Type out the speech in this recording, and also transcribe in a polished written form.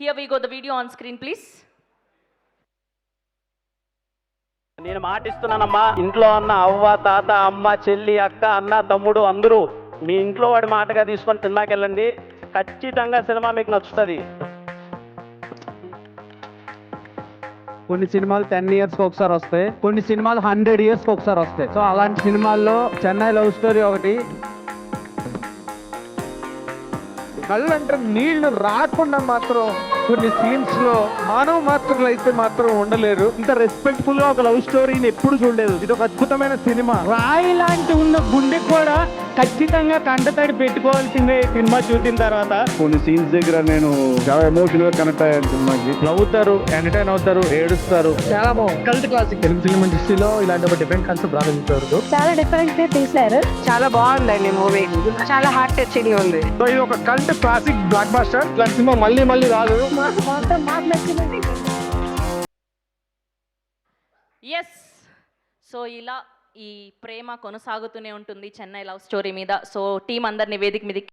Here we go, the video on screen, please. నేను మాటిస్తున్నానమ్మా, ఇంట్లో అన్న అవ్వ తాత అమ్మ చెల్లి అక్క అన్న తమ్ముడు అందరూ మీ ఇంట్లో వాడి మాటగా తీసుకొని సినిమాకి ఖచ్చితంగా సినిమా మీకు నచ్చుతుంది. కొన్ని సినిమాలు 10 ఇయర్స్కి ఒకసారి వస్తాయి, కొన్ని సినిమాలు 100 ఇయర్స్కి ఒకసారి వస్తాయి. సో అలాంటి సినిమాల్లో చెన్నై లవ్ స్టోరీ ఒకటి. కళ్ళంటే నీళ్లు రాకుండా మాత్రం కొన్ని సీన్స్ లో మానవ మాత్రలు అయితే మాత్రం ఉండలేరు. ఇంత రెస్పెక్ట్ఫుల్ గా ఒక లవ్ స్టోరీని ఎప్పుడు చూడలేదు. ఇది ఒక అద్భుతమైన సినిమా. రాయి లాంటి ఉన్న గుండె కూడా ఖచ్చితంగా కంటతడి పెట్టుకోవాల్సిందే సినిమా చూసిన తర్వాత. కొన్ని సీన్స్ దగ్గర నేను చాలా ఎమోషనల్ గా కనెక్ట్ అయ్యాను సినిమాకి. నవ్వుతారు, ఎంటర్టైన్ అవుతారు, ఏడుస్తారు. చాలా బాగుంది. Cult classic. తెలుగు ఫిల్మ్ ఇండస్ట్రీలో ఇలాంటి ఒక డిఫరెంట్ కాన్సెప్ట్ రాగలుగుతారు. చాలా డిఫరెంట్ గా తీశారు. చాలా బాగుందండి మూవీ. చాలా హార్ట్ టచింగ్ ఉంది. సో ఇది ఒక కల్ట్ క్లాసిక్ బ్లాక్ బస్టర్. ఇలాంటి సినిమా మళ్ళీ మళ్ళీ రాదు. ఎస్, సో ఇలా ఈ ప్రేమ కొనసాగుతూనే ఉంటుంది చెన్నై లవ్ స్టోరీ మీద. సో టీం అందరిని వేదిక మీదకి